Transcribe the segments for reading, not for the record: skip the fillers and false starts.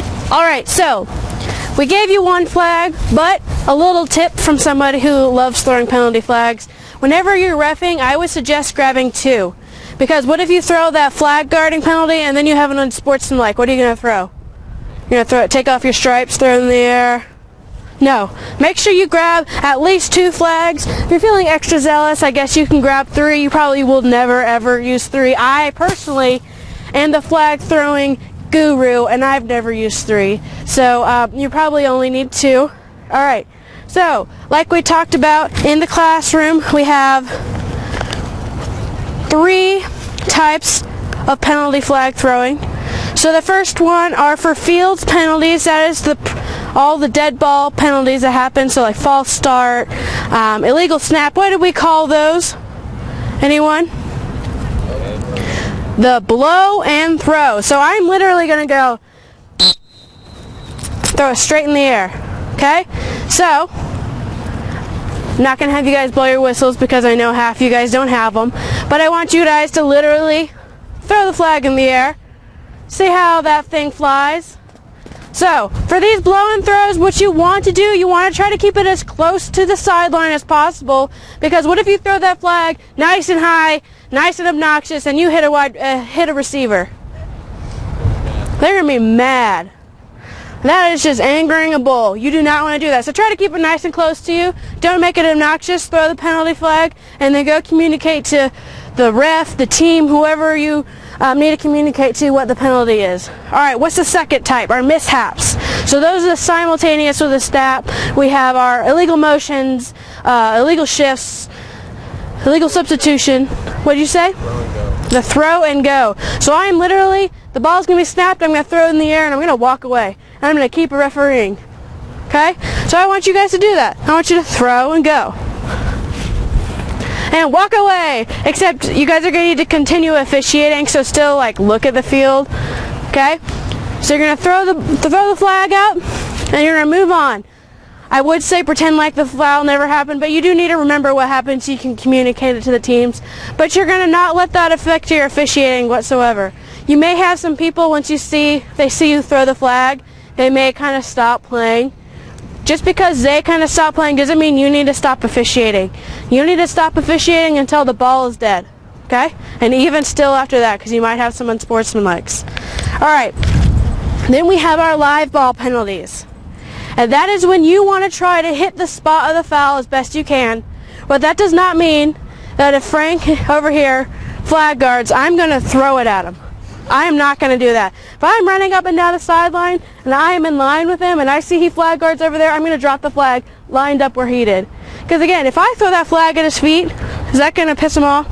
Sweet. Alright, so we gave you one flag, but a little tip from somebody who loves throwing penalty flags. Whenever you're reffing, I would suggest grabbing two. Because what if you throw that flag guarding penalty and then you have an unsportsmanlike? What are you going to throw? You're going to throw it, take off your stripes, throw it in the air? No. Make sure you grab at least two flags. If you're feeling extra zealous, I guess you can grab three. You probably will never ever use three. I personally am the flag throwing guru, and I've never used three. So you probably only need two. Alright. So, like we talked about in the classroom, we have three types of penalty flag throwing. So the first one are for fields penalties. That is all the dead ball penalties that happen. So like false start, illegal snap. What do we call those? Anyone? The blow and throw. So I'm literally going to go throw it straight in the air. Okay? So, I'm not going to have you guys blow your whistles because I know half you guys don't have them. But I want you guys to literally throw the flag in the air. See how that thing flies? So, for these blow and throws, what you want to do, you want to try to keep it as close to the sideline as possible. Because what if you throw that flag nice and high, nice and obnoxious, and you hit a receiver? They're going to be mad. That is just angering a bull. You do not want to do that. So try to keep it nice and close to you. Don't make it obnoxious. Throw the penalty flag and then go communicate to the ref, the team, whoever you need to communicate to what the penalty is. Alright, what's the second type? Our mishaps. So those are the simultaneous with the snap. We have our illegal motions, illegal shifts, illegal substitution. What did you say? The throw and go. So I'm literally, the ball's going to be snapped, I'm going to throw it in the air, and I'm going to walk away. And I'm going to keep refereeing. Okay? So I want you guys to do that. I want you to throw and go. And walk away. Except you guys are going to need to continue officiating, so still like look at the field. Okay? So you're going to throw the flag up, and you're going to move on. I would say pretend like the foul never happened, but you do need to remember what happened so you can communicate it to the teams. But you're going to not let that affect your officiating whatsoever. You may have some people, once they see you throw the flag, they may kind of stop playing. Just because they kind of stop playing doesn't mean you need to stop officiating. You need to stop officiating until the ball is dead. Okay? And even still after that, because you might have some unsportsmanlikes. Alright. Then we have our live ball penalties. And that is when you want to try to hit the spot of the foul as best you can. But that does not mean that if Frank over here flag guards, I'm going to throw it at him. I am not going to do that. If I'm running up and down the sideline and I am in line with him and I see he flag guards over there, I'm going to drop the flag lined up where he did. Because again, if I throw that flag at his feet, is that going to piss him off?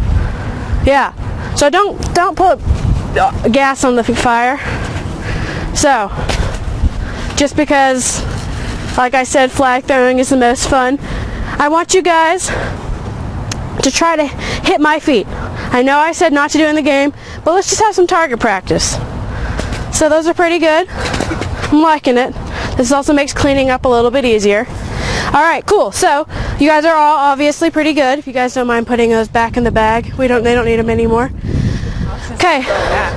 Yeah. So don't put gas on the fire. So, just because, like I said, flag throwing is the most fun, I want you guys to try to hit my feet. I know I said not to do it in the game, but let's just have some target practice. So those are pretty good. I'm liking it. This also makes cleaning up a little bit easier. Alright, cool. So, you guys are all obviously pretty good. If you guys don't mind putting those back in the bag. They don't need them anymore. Okay,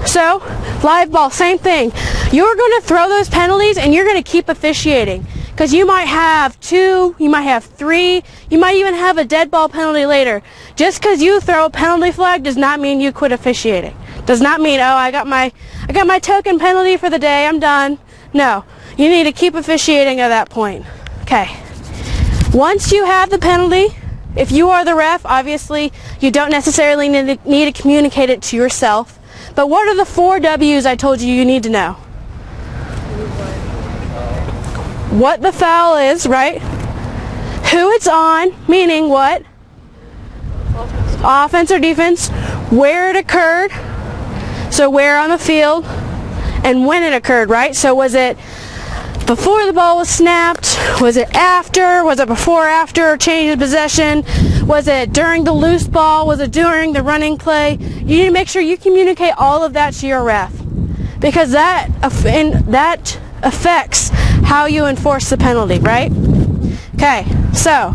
so, live ball, same thing. You're going to throw those penalties and you're going to keep officiating. Because you might have 2, you might have 3, you might even have a dead ball penalty later. Just because you throw a penalty flag does not mean you quit officiating. Does not mean, oh, I got my token penalty for the day, I'm done. No, you need to keep officiating at that point. Okay. Once you have the penalty, if you are the ref, obviously you don't necessarily need to communicate it to yourself. But what are the 4 W's I told you need to know? What the foul is, right? Who it's on, meaning what? Offense or defense. Where it occurred. So where on the field. And when it occurred, right? So was it before the ball was snapped? Was it after? Was it before, after, change of possession? Was it during the loose ball? Was it during the running play? You need to make sure you communicate all of that to your ref. Because that affects how you enforce the penalty, right? Okay, so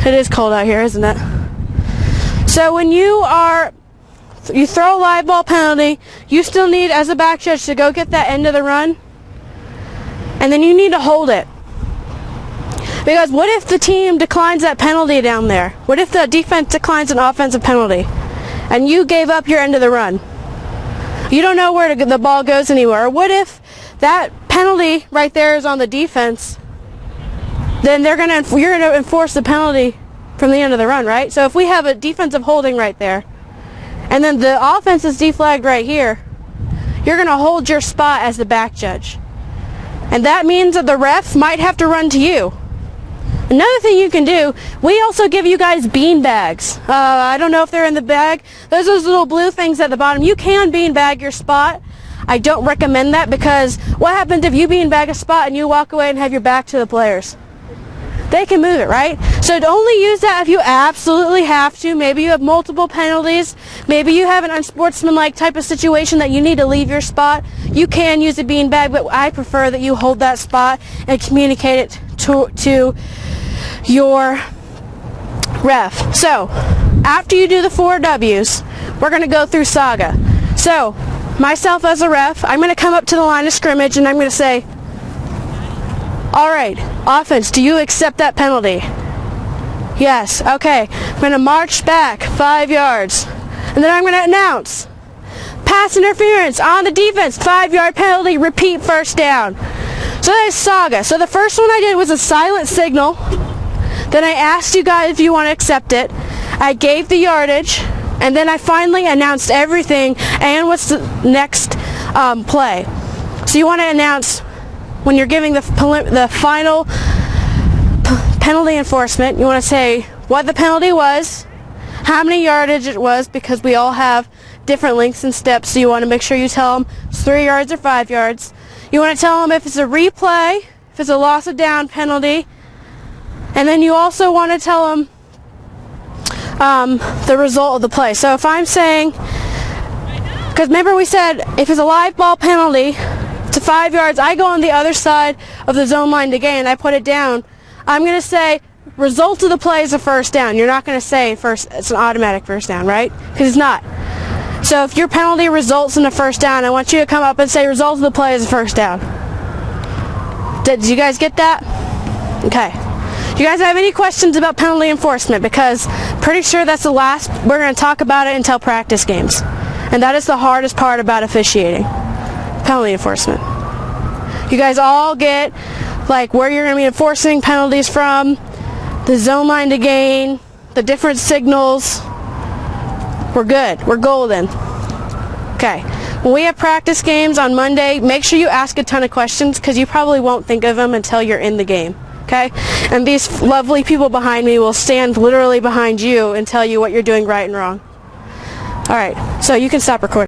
it is cold out here, isn't it? So when you are you throw a live ball penalty, you still need, as a back judge, to go get that end of the run, and then you need to hold it. Because what if the team declines that penalty down there? What if the defense declines an offensive penalty, and you gave up your end of the run? You don't know where the ball goes anywhere. Or what if that penalty right there is on the defense? Then you're gonna enforce the penalty from the end of the run, right? So if we have a defensive holding right there, and then the offense is deflagged right here, you're gonna hold your spot as the back judge, and that means that the ref might have to run to you. Another thing you can do, we also give you guys bean bags. I don't know if they're in the bag. Those are those little blue things at the bottom. You can bean bag your spot. I don't recommend that, because what happens if you bean bag a spot and you walk away and have your back to the players? They can move it, right? So only use that if you absolutely have to. Maybe you have multiple penalties. Maybe you have an unsportsmanlike type of situation that you need to leave your spot. You can use a bean bag, but I prefer that you hold that spot and communicate it to your ref. So after you do the 4 W's, we're going to go through Saga. So myself as a ref, I'm going to come up to the line of scrimmage and I'm going to say, all right, offense, do you accept that penalty? Yes. Okay. I'm going to march back 5 yards, and then I'm going to announce pass interference on the defense, 5-yard penalty, repeat, first down. So that is Saga. So the first one I did was a silent signal. Then I asked you guys if you want to accept it. I gave the yardage, and then I finally announced everything and what's the next play. So you want to announce when you're giving the final penalty enforcement. You want to say what the penalty was, how many yardage it was, because we all have different lengths and steps, so you want to make sure you tell them it's 3 yards or 5 yards. You want to tell them if it's a replay, if it's a loss of down penalty, and then you also want to tell them the result of the play. So if I'm saying, because remember we said if it's a live ball penalty to 5 yards, I go on the other side of the zone line to gain, I put it down. I'm going to say result of the play is a first down. You're not going to say first, it's an automatic first down, right? Because it's not. So if your penalty results in a first down, I want you to come up and say result of the play is a first down. Did you guys get that? Okay. Do you guys have any questions about penalty enforcement? Because pretty sure that's the last, we're going to talk about it until practice games. And that is the hardest part about officiating. Penalty enforcement. You guys all get like where you're going to be enforcing penalties from, the zone line to gain, the different signals. We're good. We're golden. Okay. When we have practice games on Monday, make sure you ask a ton of questions, because you probably won't think of them until you're in the game. Okay? And these lovely people behind me will stand literally behind you and tell you what you're doing right and wrong. Alright, so you can stop recording.